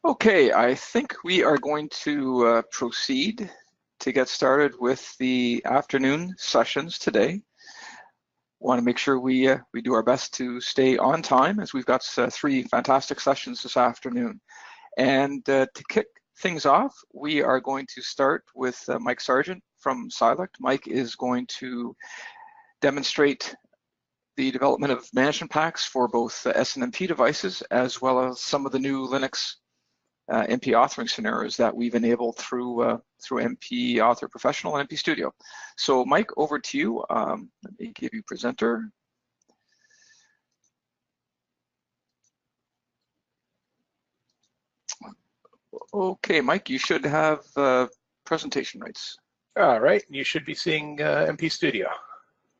Okay, I think we are going to proceed to get started with the afternoon sessions today. Want to make sure we do our best to stay on time, as we've got three fantastic sessions this afternoon. And to kick things off, we are going to start with Mike Sargent from Silect. Mike is going to demonstrate the development of management packs for both SNMP devices, as well as some of the new Linux MP authoring scenarios that we've enabled through MP Author Professional and MP Studio. So Mike, over to you. Let me give you presenter. Okay, Mike, you should have presentation rights. All right, you should be seeing MP Studio.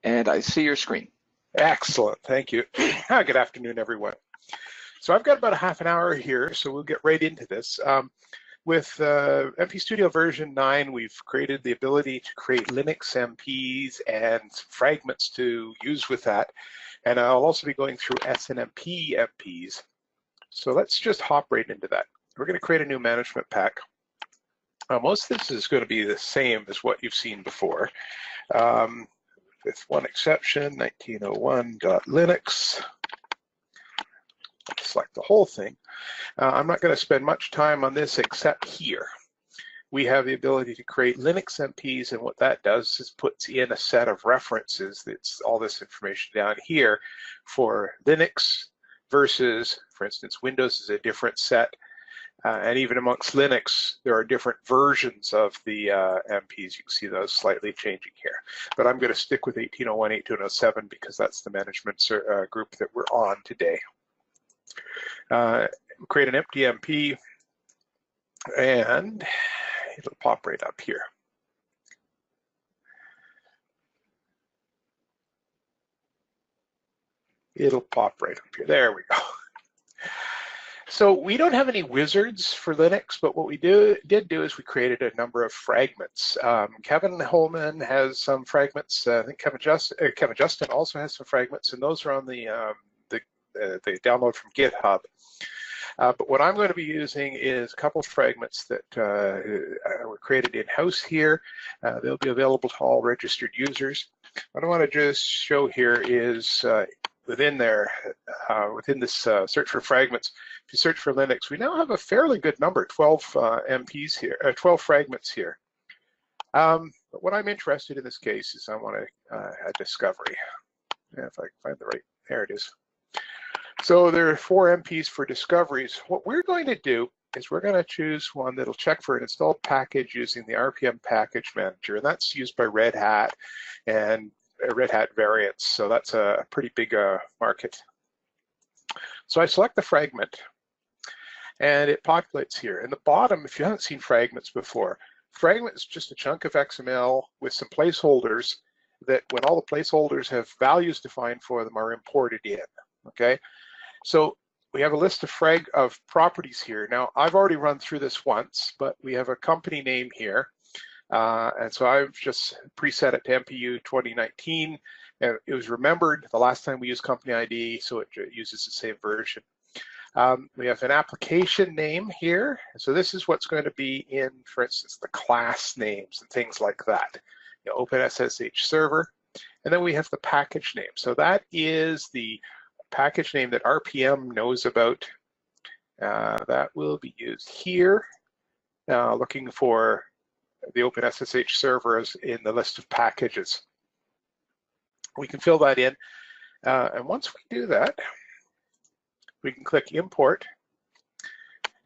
And I see your screen. Excellent, thank you. Good afternoon, everyone. So I've got about a half an hour here, so we'll get right into this. With MP Studio version 9, we've created the ability to create Linux MPs and fragments to use with that. And I'll also be going through SNMP MPs. So let's just hop right into that. We're going to create a new management pack. Most of this is going to be the same as what you've seen before, with one exception, 1901.linux. Select the whole thing. I'm not going to spend much time on this except here. We have the ability to create Linux MPs, and what that does is puts in a set of references. That's all this information down here for Linux versus, for instance, Windows is a different set. And even amongst Linux, there are different versions of the MPs. You can see those slightly changing here. But I'm going to stick with 1801, 1807 because that's the management group that we're on today. Create an empty MP, and it'll pop right up here. It'll pop right up here. There we go. So we don't have any wizards for Linux, but what we did do is we created a number of fragments. Kevin Holman has some fragments. I think Kevin Justin also has some fragments, and those are on the download from GitHub. But what I'm going to be using is a couple of fragments that were created in-house here. They'll be available to all registered users. What I want to just show here is within this search for fragments, if you search for Linux, we now have a fairly good number, 12 MPs here, 12 fragments here. But what I'm interested in this case is I want a discovery. If I can find the right, there it is. So there are 4 MPs for discoveries. What we're going to do is we're going to choose one that'll check for an installed package using the RPM package manager, and that's used by Red Hat and Red Hat variants. So that's a pretty big market. So I select the fragment, and it populates here. In the bottom, if you haven't seen fragments before, fragment is just a chunk of XML with some placeholders that, when all the placeholders have values defined for them, are imported in. Okay. So we have a list of properties here. Now, I've already run through this once, but we have a company name here. And so I've just preset it to MPU 2019. And it was remembered the last time we used company ID, so it uses the same version. We have an application name here. So this is what's going to be in, for instance, the class names and things like that. You know, OpenSSH server. And then we have the package name. So that is the package name that RPM knows about. That will be used here, looking for the OpenSSH servers in the list of packages. We can fill that in, and once we do that, we can click import,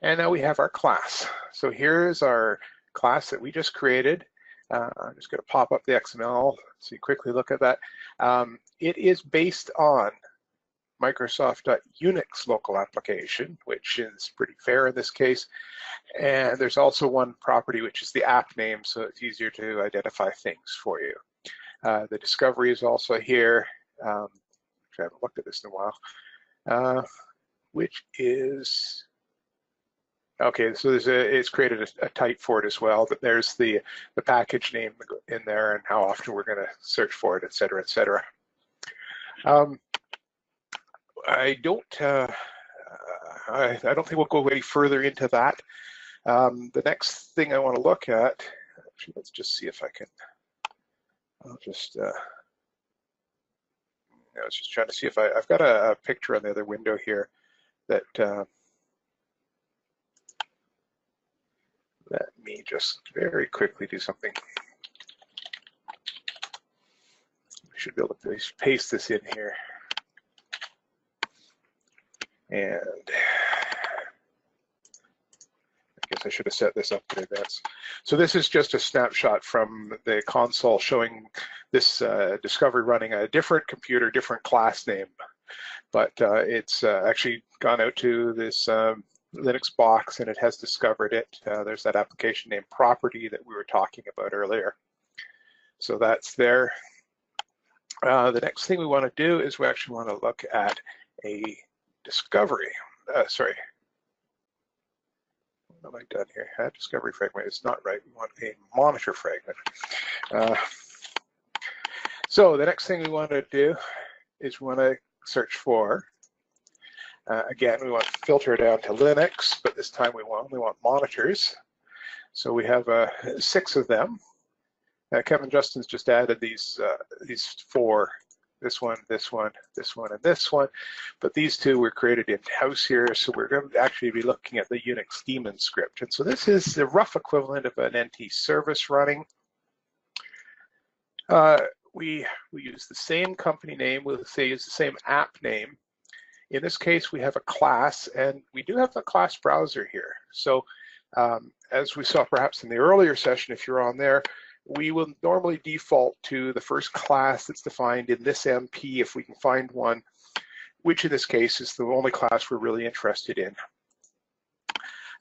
and now we have our class. So here's our class that we just created. I'm just going to pop up the XML so you quickly look at that. It is based on Microsoft.Unix local application, which is pretty fair in this case. And there's also one property, which is the app name, so it's easier to identify things for you. The discovery is also here. I haven't looked at this in a while, which is, okay, so it's created a type for it as well, but there's the package name in there and how often we're going to search for it, et cetera, et cetera. I don't I don't think we'll go any further into that. The next thing I want to look at, actually, let's just see if I can, I'll just, I was just trying to see if I've got a picture on the other window here that, let me just very quickly do something. I should be able to paste this in here. And I guess I should have set this up in advance. So this is just a snapshot from the console showing this discovery running a different computer, different class name. But it's actually gone out to this Linux box and it has discovered it. There's that application name property that we were talking about earlier. So that's there. The next thing we want to do is we actually want to look at a discovery. Sorry. What have I done here? Discovery fragment is not right. We want a monitor fragment. So the next thing we want to do is we want to search for, again, we want to filter down to Linux, but this time we only want monitors. So we have 6 of them. Kevin Justin's just added these 4, this one, this one, this one, and this one. But these 2 were created in-house here, so we're going to actually be looking at the Unix daemon script. And so this is the rough equivalent of an NT service running. We use the same company name, we'll say use the same app name. In this case, we have a class, and we do have the class browser here. So as we saw perhaps in the earlier session, if you're on there, we will normally default to the first class that's defined in this MP if we can find one, which in this case is the only class we're really interested in.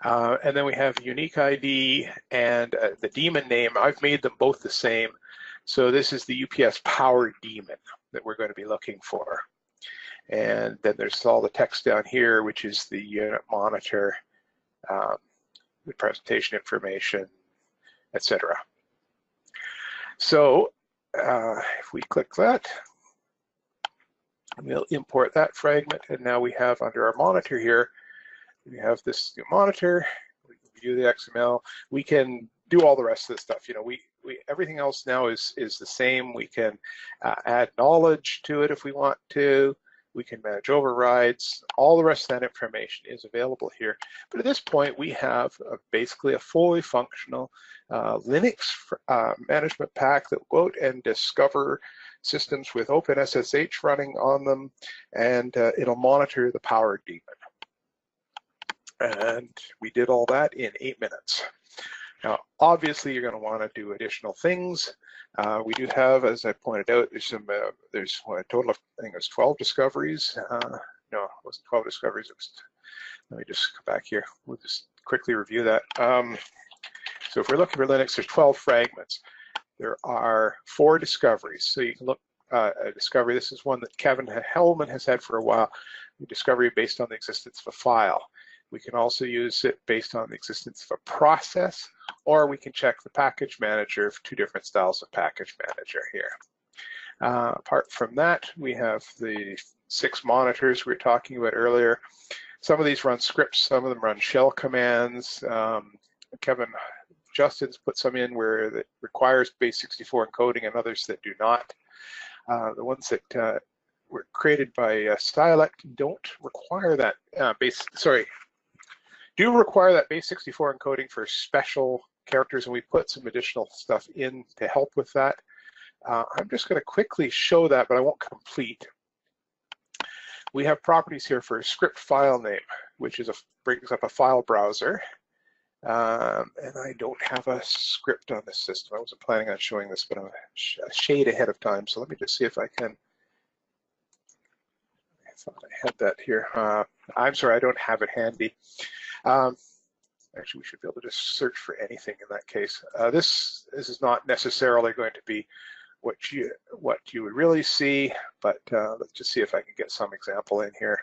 And then we have unique ID and the daemon name. I've made them both the same. So this is the UPS power daemon that we're going to be looking for. And then there's all the text down here, which is the unit monitor, the presentation information, etc. So if we click that, we'll import that fragment. And now we have under our monitor here, we have this new monitor. We can view the XML. We can do all the rest of the stuff. You know, everything else now is the same. We can add knowledge to it if we want to. We can manage overrides. All the rest of that information is available here. But at this point, we have basically a fully functional Linux management pack that will go out and discover systems with OpenSSH running on them, and it'll monitor the power daemon. And we did all that in 8 minutes. Now, obviously, you're going to want to do additional things. We do have, as I pointed out, there's a total of, I think it was 12 discoveries. No, it wasn't 12 discoveries. It was, let me just come back here. We'll just quickly review that. So if we're looking for Linux, there's 12 fragments. There are 4 discoveries. So you can look at a discovery. This is one that Kevin Hellman has had for a while. A discovery based on the existence of a file. We can also use it based on the existence of a process, or we can check the package manager of 2 different styles of package manager here. Apart from that, we have the 6 monitors we were talking about earlier. Some of these run scripts, some of them run shell commands. Kevin Justin's put some in where it requires base64 encoding and others that do not. The ones that were created by Silect don't require that do require that base64 encoding for special characters, and we put some additional stuff in to help with that. I'm just going to quickly show that, but I won't complete. We have properties here for a script file name, which is brings up a file browser. And I don't have a script on this system. I wasn't planning on showing this, but I'm a shade ahead of time. So let me just see if I can. I thought I had that here. I'm sorry, I don't have it handy. Actually, we should be able to just search for anything in that case. This is not necessarily going to be what you would really see, but let's just see if I can get some example in here.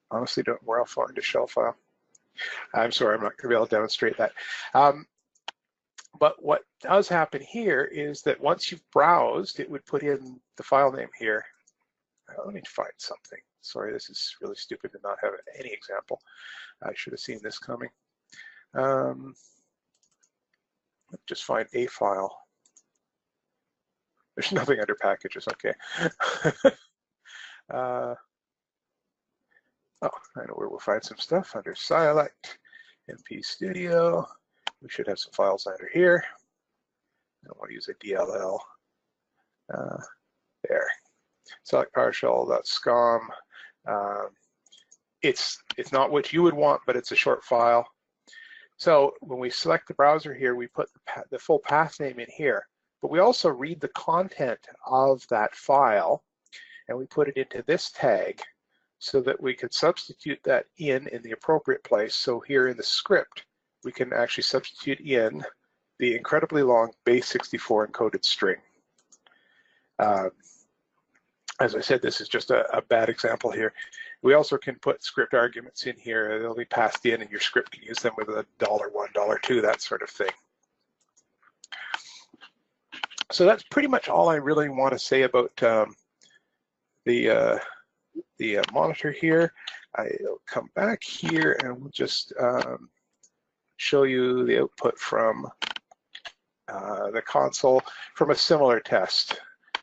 Honestly, don't know where I'll find a shell file. I'm sorry, I'm not going to be able to demonstrate that. But what does happen here is that once you've browsed, it would put in the file name here. let me find something. Sorry, this is really stupid to not have any example. I should have seen this coming. Just find a file. There's nothing under packages, okay. Oh, I know where we'll find some stuff under Silect, MP Studio. We should have some files under here. I don't want to use a DLL. There. Select PowerShell.scom. It's not what you would want, but it's a short file. So when we select the browser here, we put the full path name in here, but we also read the content of that file, and we put it into this tag so that we could substitute that in the appropriate place. So here in the script, we can actually substitute in the incredibly long base64 encoded string. As I said, this is just a bad example here. We also can put script arguments in here. They'll be passed in, and your script can use them with a $1, $2, that sort of thing. So that's pretty much all I really want to say about the monitor here. I'll come back here, and we'll just show you the output from the console from a similar test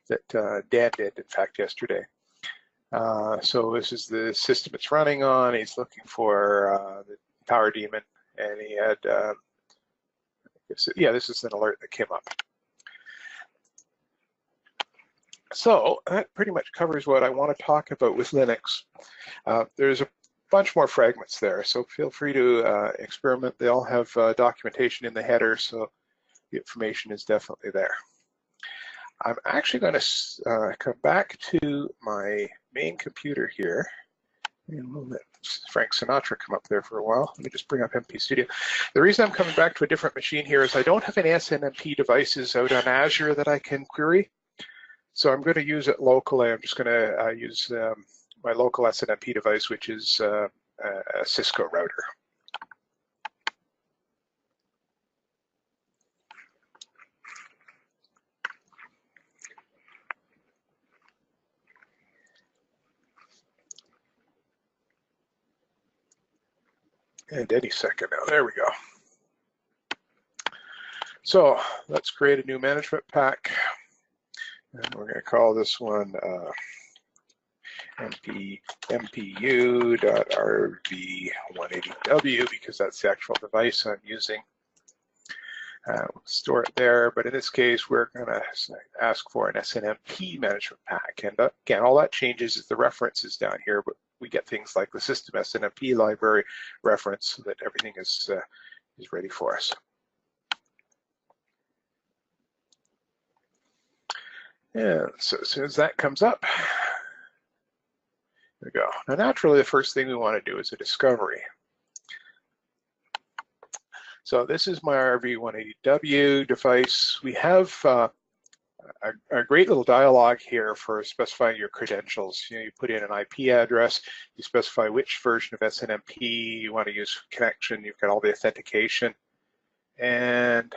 that Dan did, in fact, yesterday. So this is the system it's running on. He's looking for the power daemon, and he had, yeah, this is an alert that came up. So that pretty much covers what I want to talk about with Linux. There's a bunch more fragments there, so feel free to experiment. They all have documentation in the header, so the information is definitely there. I'm actually going to come back to my main computer here, and we'll let Frank Sinatra come up there for a while. Let me just bring up MP Studio. The reason I'm coming back to a different machine here is I don't have any SNMP devices out on Azure that I can query, so I'm going to use it locally. I'm just going to use my local SNMP device, which is a Cisco router. And any second now, there we go. So let's create a new management pack. And we're going to call this one MPU.RV180W because that's the actual device I'm using. We'll store it there, but in this case, we're going to ask for an SNMP management pack. And again, all that changes is the references down here, but we get things like the system SNMP library reference so that everything is ready for us. And so as soon as that comes up, there we go. Now, naturally, the first thing we want to do is a discovery. So this is my RV180W device. We have a great little dialog here for specifying your credentials. You know, you put in an IP address, you specify which version of SNMP you want to use for connection, you've got all the authentication. And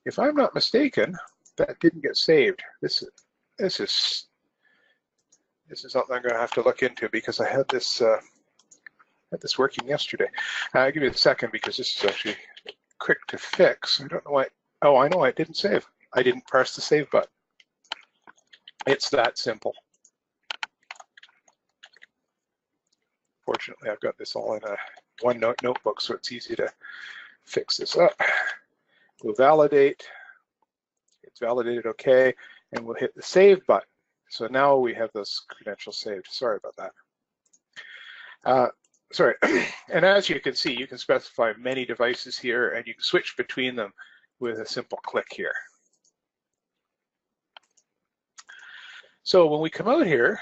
if I'm not mistaken, that didn't get saved. This is something I'm going to have to look into because I had this working yesterday. I'll give you a second because this is actually quick to fix. I don't know why. Oh, I know I didn't save. I didn't press the save button. It's that simple. Fortunately, I've got this all in a OneNote notebook, so it's easy to fix this up. We'll validate. It's validated okay, and we'll hit the save button. So now we have those credentials saved. Sorry about that. Sorry, and as you can see, you can specify many devices here, and you can switch between them with a simple click here. So when we come out here,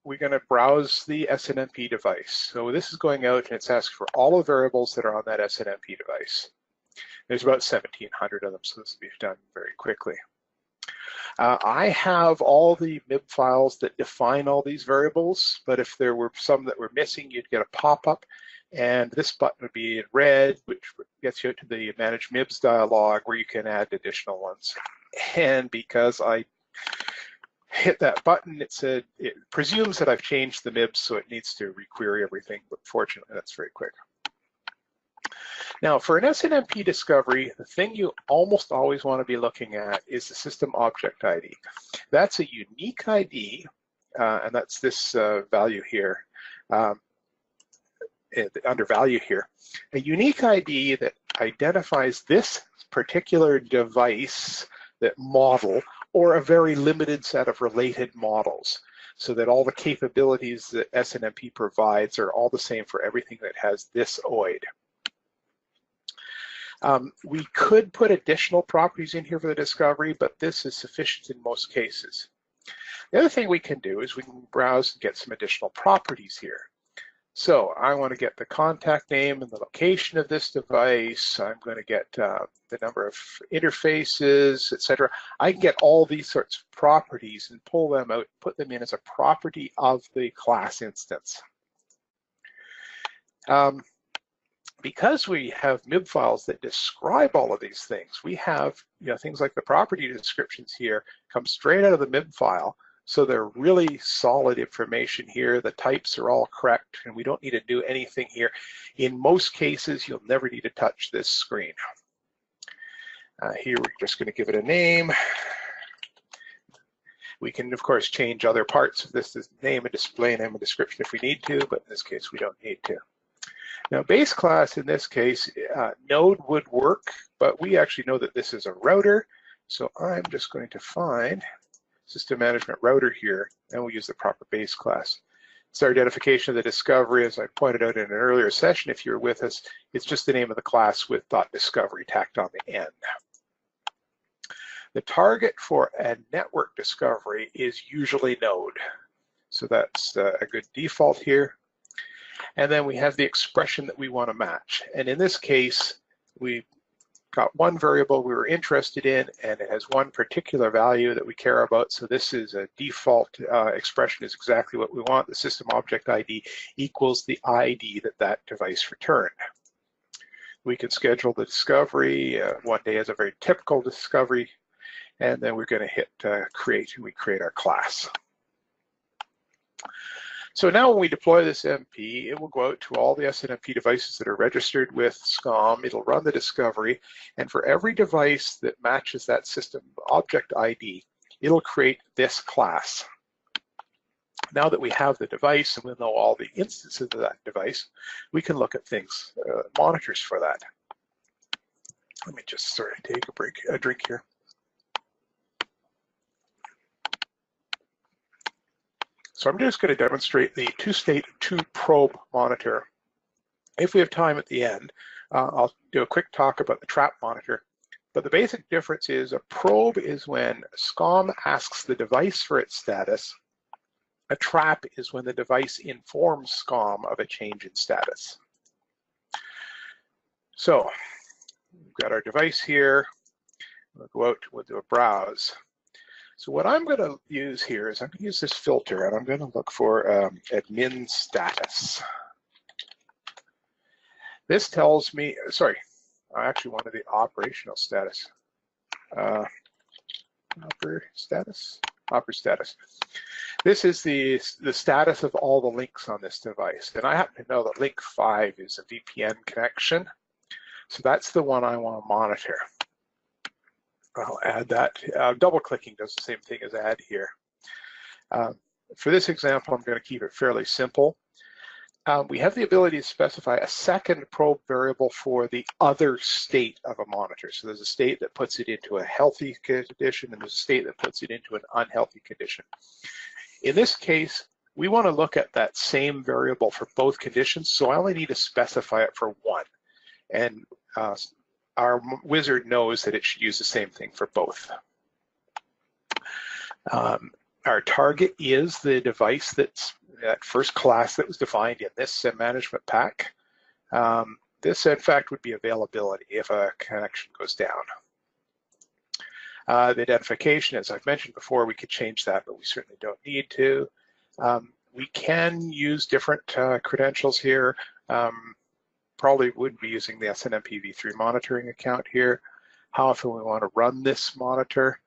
we're going to browse the SNMP device. So this is going out, and it's asking for all the variables that are on that SNMP device. There's about 1,700 of them, so this will be done very quickly. I have all the MIB files that define all these variables, but if there were some that were missing, you'd get a pop-up, and this button would be in red, which gets you out to the Manage MIBs dialog where you can add additional ones. And because I hit that button, it presumes that I've changed the MIBs, so it needs to requery everything, but fortunately that's very quick. Now for an SNMP discovery, the thing you almost always want to be looking at is the system object ID. That's a unique ID, and that's this value here, under value here. A unique ID that identifies this particular device, that model, or a very limited set of related models, so that all the capabilities that SNMP provides are all the same for everything that has this OID. We could put additional properties in here for the discovery, but this is sufficient in most cases. The other thing we can do is we can browse and get some additional properties here. So I want to get the contact name and the location of this device. I'm going to get the number of interfaces, etc. I can get all these sorts of properties and pull them out, put them in as a property of the class instance. Because we have MIB files that describe all of these things, we have things like the property descriptions here come straight out of the MIB file. So they're really solid information here. The types are all correct, and we don't need to do anything here. In most cases, you'll never need to touch this screen. Here, we're just going to give it a name. We can, of course, change other parts of this name and display name and description if we need to, but in this case, we don't need to. Now, base class, in this case, node would work, but we actually know that this is a router. So I'm just going to find system management router here, and we'll use the proper base class. It's our identification of the discovery, as I pointed out in an earlier session. If you're with us, it's just the name of the class with .discovery tacked on the end. The target for a network discovery is usually node. So that's a good default here. And then we have the expression that we want to match. And in this case, we got one variable we were interested in, and it has one particular value that we care about. So this is a default expression, is exactly what we want. The system object ID equals the ID that that device returned. We can schedule the discovery. One day is a very typical discovery, and then we're going to hit create, and we create our class. So now when we deploy this MP, it will go out to all the SNMP devices that are registered with SCOM. It'll run the discovery, and for every device that matches that system object ID, it'll create this class. Now that we have the device and we know all the instances of that device, we can look at things, monitors for that. Let me just sort of take a drink here. So I'm just going to demonstrate the two-state, two-probe monitor. If we have time at the end, I'll do a quick talk about the trap monitor. But the basic difference is a probe is when SCOM asks the device for its status. A trap is when the device informs SCOM of a change in status. So we've got our device here. We'll go out, we'll do a browse. So what I'm going to use here is I'm going to use this filter, and I'm going to look for admin status. This tells me, sorry, I actually wanted the operational status. Operator status. This is the status of all the links on this device. And I happen to know that link 5 is a VPN connection. So that's the one I want to monitor. I'll add that. Double-clicking does the same thing as add here. For this example, I'm going to keep it fairly simple. We have the ability to specify a second probe variable for the other state of a monitor. So there's a state that puts it into a healthy condition, and there's a state that puts it into an unhealthy condition. In this case, we want to look at that same variable for both conditions, so I only need to specify it for one. And our wizard knows that it should use the same thing for both. Our target is the device that's that first class that was defined in this management pack. This, in fact, would be availability if a connection goes down. The identification, as I've mentioned before, we could change that, but we certainly don't need to. We can use different credentials here. Probably would be using the SNMP v3 monitoring account here. How often we want to run this monitor.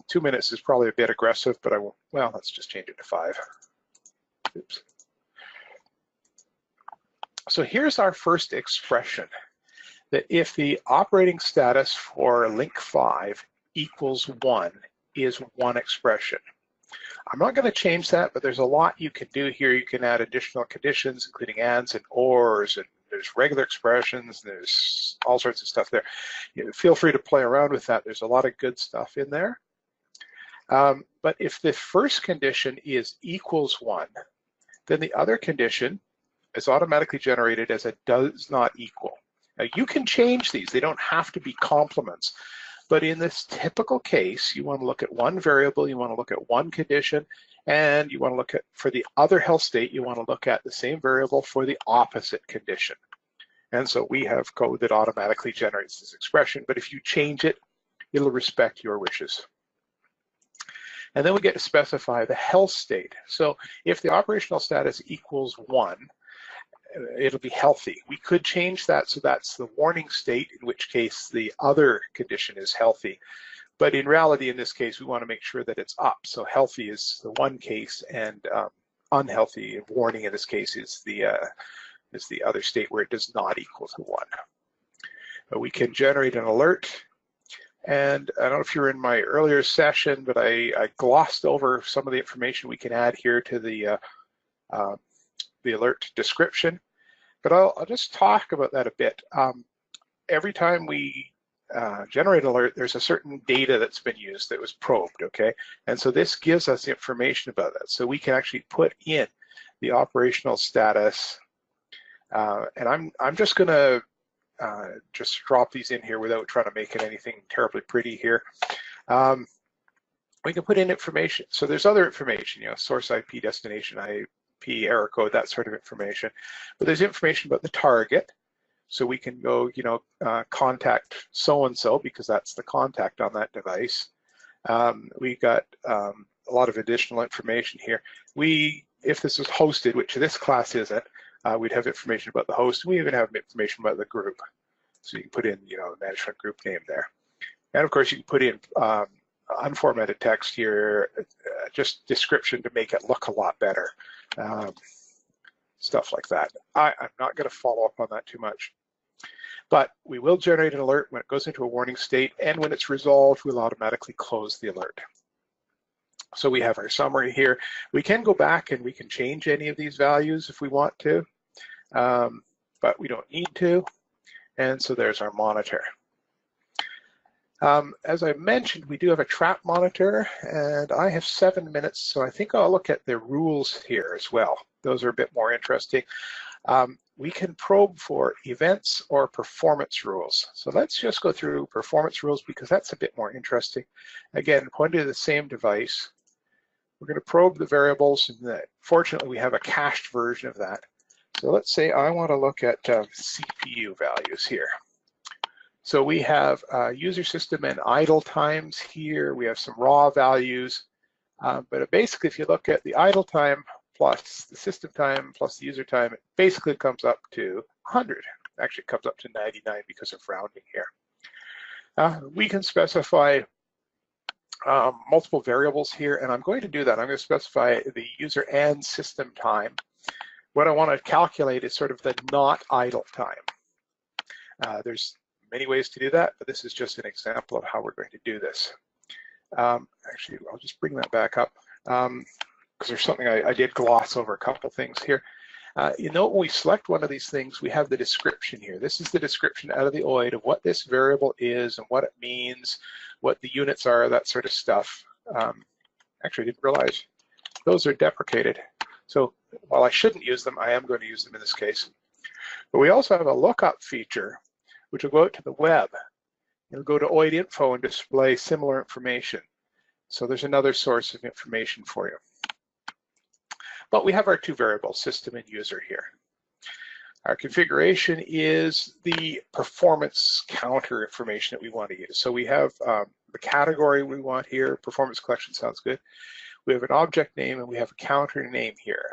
2 minutes is probably a bit aggressive, but I won't, well, let's just change it to 5. Oops. So here's our first expression, that if the operating status for link 5 equals 1 is one expression. I'm not going to change that, but there's a lot you can do here. You can add additional conditions, including ands and ors, and there's regular expressions, and there's all sorts of stuff there. Feel free to play around with that. There's a lot of good stuff in there. But if the first condition is equals 1, then the other condition is automatically generated as a does not equal. Now you can change these. They don't have to be complements. But in this typical case, you want to look at one variable, you want to look at one condition, and you want to look at, for the other health state, you want to look at the same variable for the opposite condition. And so we have code that automatically generates this expression, but if you change it, it'll respect your wishes. And then we get to specify the health state. So if the operational status equals 1, it'll be healthy. We could change that so that's the warning state, in which case the other condition is healthy. But in reality, in this case, we want to make sure that it's up. So healthy is the one case, and unhealthy, and warning in this case, is the other state where it does not equal to 1. But we can generate an alert. And I don't know if you're in my earlier session, but I glossed over some of the information we can add here to the alert description, but I'll just talk about that a bit. Every time we generate an alert, there's a certain data that's been used that was probed, okay? And so this gives us information about that. So we can actually put in the operational status, and I'm just gonna just drop these in here without trying to make it anything terribly pretty here. We can put in information. So there's other information, source IP, destination IP, error code, that sort of information. But there's information about the target. So we can go, contact so-and-so, because that's the contact on that device. We got a lot of additional information here. If this was hosted, which this class isn't, we'd have information about the host. We even have information about the group. So you can put in, the management group name there. And of course, you can put in unformatted text here, just description to make it look a lot better. Stuff like that. I'm not going to follow up on that too much. But we will generate an alert when it goes into a warning state, and when it's resolved, we'll automatically close the alert. So we have our summary here. We can go back and we can change any of these values if we want to, but we don't need to. And so there's our monitor. As I mentioned, we do have a trap monitor, and I have 7 minutes, so I think I'll look at the rules here as well. Those are a bit more interesting. We can probe for events or performance rules. So let's just go through performance rules, because that's a bit more interesting. Again, pointing to the same device. We're going to probe the variables, and fortunately we have a cached version of that. So let's say I want to look at CPU values here. So we have user system and idle times here. We have some raw values, but basically if you look at the idle time plus the system time plus the user time, it basically comes up to 100. Actually, it comes up to 99 because of rounding here. We can specify multiple variables here, and I'm going to do that. I'm going to specify the user and system time. What I want to calculate is sort of the not idle time. There's many ways to do that, but this is just an example of how we're going to do this. Actually, I'll just bring that back up because there's something I did gloss over a couple things here. When we select one of these things, we have the description here. This is the description out of the OID of what this variable is and what it means, what the units are, that sort of stuff. Actually, I didn't realize those are deprecated. So while I shouldn't use them, I am going to use them in this case. But we also have a lookup feature, which will go out to the web. It'll go to OID info and display similar information. So there's another source of information for you. But we have our two variables, system and user here. Our configuration is the performance counter information that we want to use. So we have the category we want here. Performance collection sounds good. We have an object name and we have a counter name here.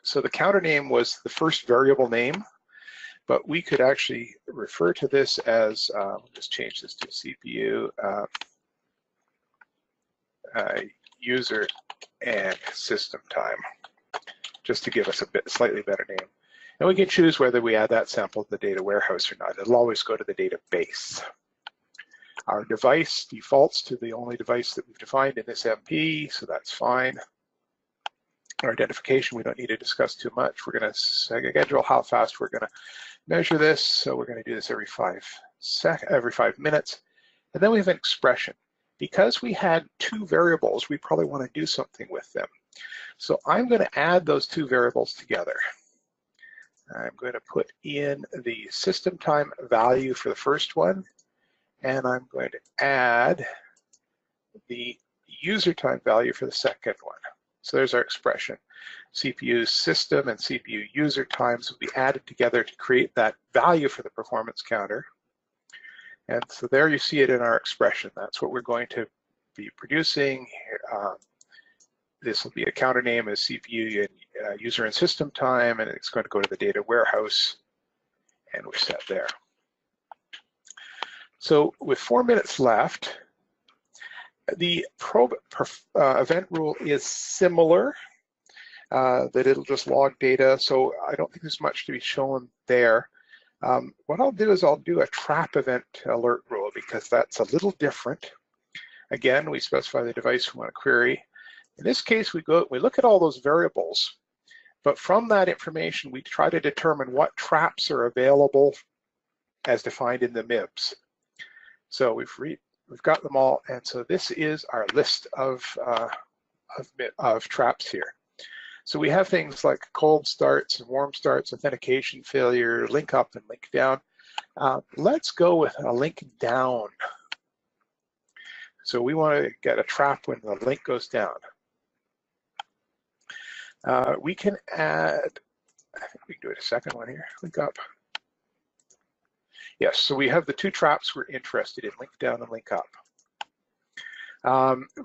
So the counter name was the first variable name, but we could actually refer to this as, we'll just change this to CPU. user and system time, just to give us a slightly better name. And we can choose whether we add that sample to the data warehouse or not. It'll always go to the database. Our device defaults to the only device that we've defined in this MP, so that's fine. Our identification, we don't need to discuss too much. We're going to schedule how fast we're going to measure this. So we're going to do this every 5 minutes. And then we have an expression. Because we had 2 variables, we probably want to do something with them. So I'm going to add those 2 variables together. I'm going to put in the system time value for the first one, and I'm going to add the user time value for the second one. So there's our expression. CPU system and CPU user times will be added together to create that value for the performance counter. And so there you see it in our expression. That's what we're going to be producing. This will be a counter name as CPU and user and system time, and it's going to go to the data warehouse, and we're set there. So with 4 minutes left, the probe event rule is similar, that it'll just log data. So I don't think there's much to be shown there. What I'll do is I'll do a trap event alert rule because that's a little different. Again, we specify the device we want to query. In this case, we look at all those variables, but from that information, we try to determine what traps are available as defined in the MIBs. So we've got them all, and so this is our list of traps here. So we have things like cold starts and warm starts, authentication failure, link up and link down. Let's go with a link down. So we want to get a trap when the link goes down. We can add, I think we can do it a second one here, link up. Yes, so we have the 2 traps we're interested in, link down and link up.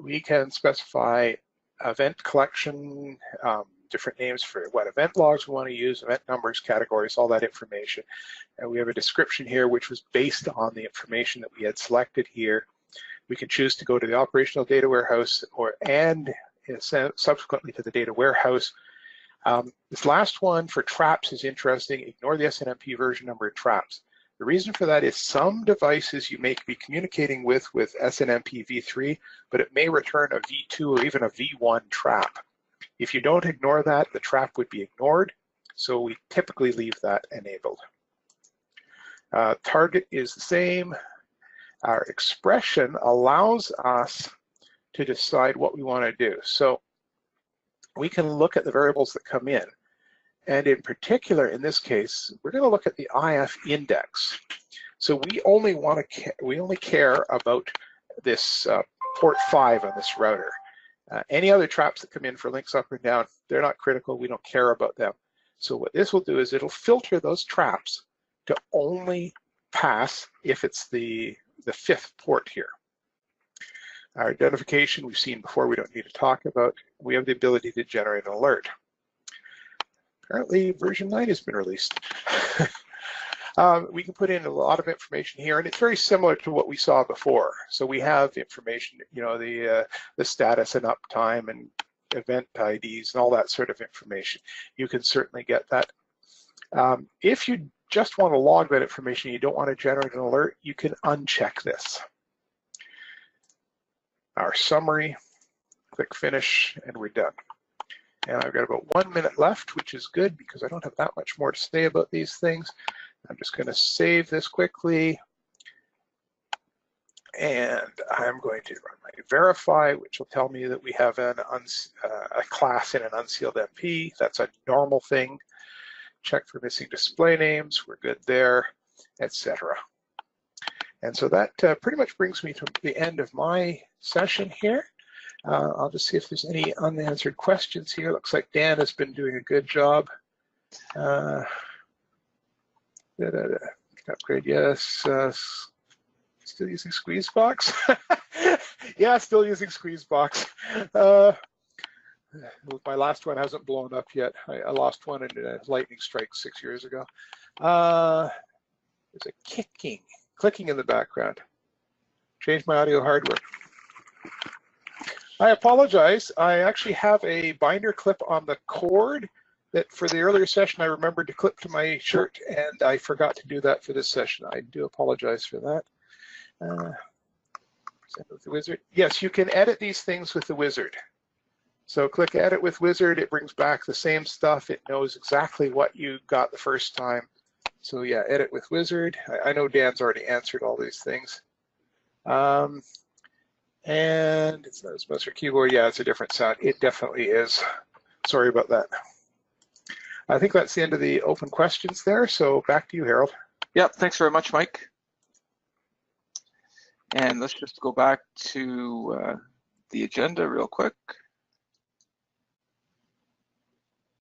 We can specify event collection, different names for what event logs we want to use, event numbers, categories, all that information. And we have a description here which was based on the information that we had selected here. We can choose to go to the operational data warehouse and subsequently to the data warehouse. This last one for traps is interesting. Ignore the SNMP version number of traps. The reason for that is some devices you may be communicating with SNMP v3, but it may return a v2 or even a v1 trap. If you don't ignore that, the trap would be ignored, so we typically leave that enabled. Target is the same. Our expression allows us to decide what we want to do. So we can look at the variables that come in. And in particular, in this case, we're going to look at the IF index. So we only care about this port 5 on this router. Any other traps that come in for links up or down, they're not critical. We don't care about them. So what this will do is it'll filter those traps to only pass if it's the 5th port here. Our identification we've seen before, we don't need to talk about. We have the ability to generate an alert. Apparently version 9 has been released. We can put in a lot of information here, and it's very similar to what we saw before. So we have information, you know, the status and uptime and event IDs and all that sort of information. You can certainly get that. If you just want to log that information, you don't want to generate an alert, you can uncheck this. Our summary, click finish, and we're done. And I've got about 1 minute left, which is good because I don't have that much more to say about these things. I'm just going to save this quickly. And I'm going to run my verify, which will tell me that we have a class in an unsealed MP. That's a normal thing. Check for missing display names. We're good there, etc. And so that pretty much brings me to the end of my session here. I'll just see if there's any unanswered questions here. Looks like Dan has been doing a good job. Upgrade, yes. Still using Squeezebox? Yeah, still using Squeezebox. My last one hasn't blown up yet. I lost one in a lightning strike 6 years ago. There's a clicking in the background. Change my audio hardware. I apologize. I actually have a binder clip on the cord that for the earlier session I remembered to clip to my shirt, and I forgot to do that for this session. I do apologize for that. Send with the wizard. Yes, you can edit these things with the wizard. So click Edit with Wizard. It brings back the same stuff. It knows exactly what you got the first time. So yeah, Edit with Wizard. I know Dan's already answered all these things. And it's not as much a keyboard. Yeah, it's a different sound. It definitely is. Sorry about that. I think that's the end of the open questions there. So back to you, Harold. Yep, thanks very much, Mike. And let's just go back to the agenda real quick.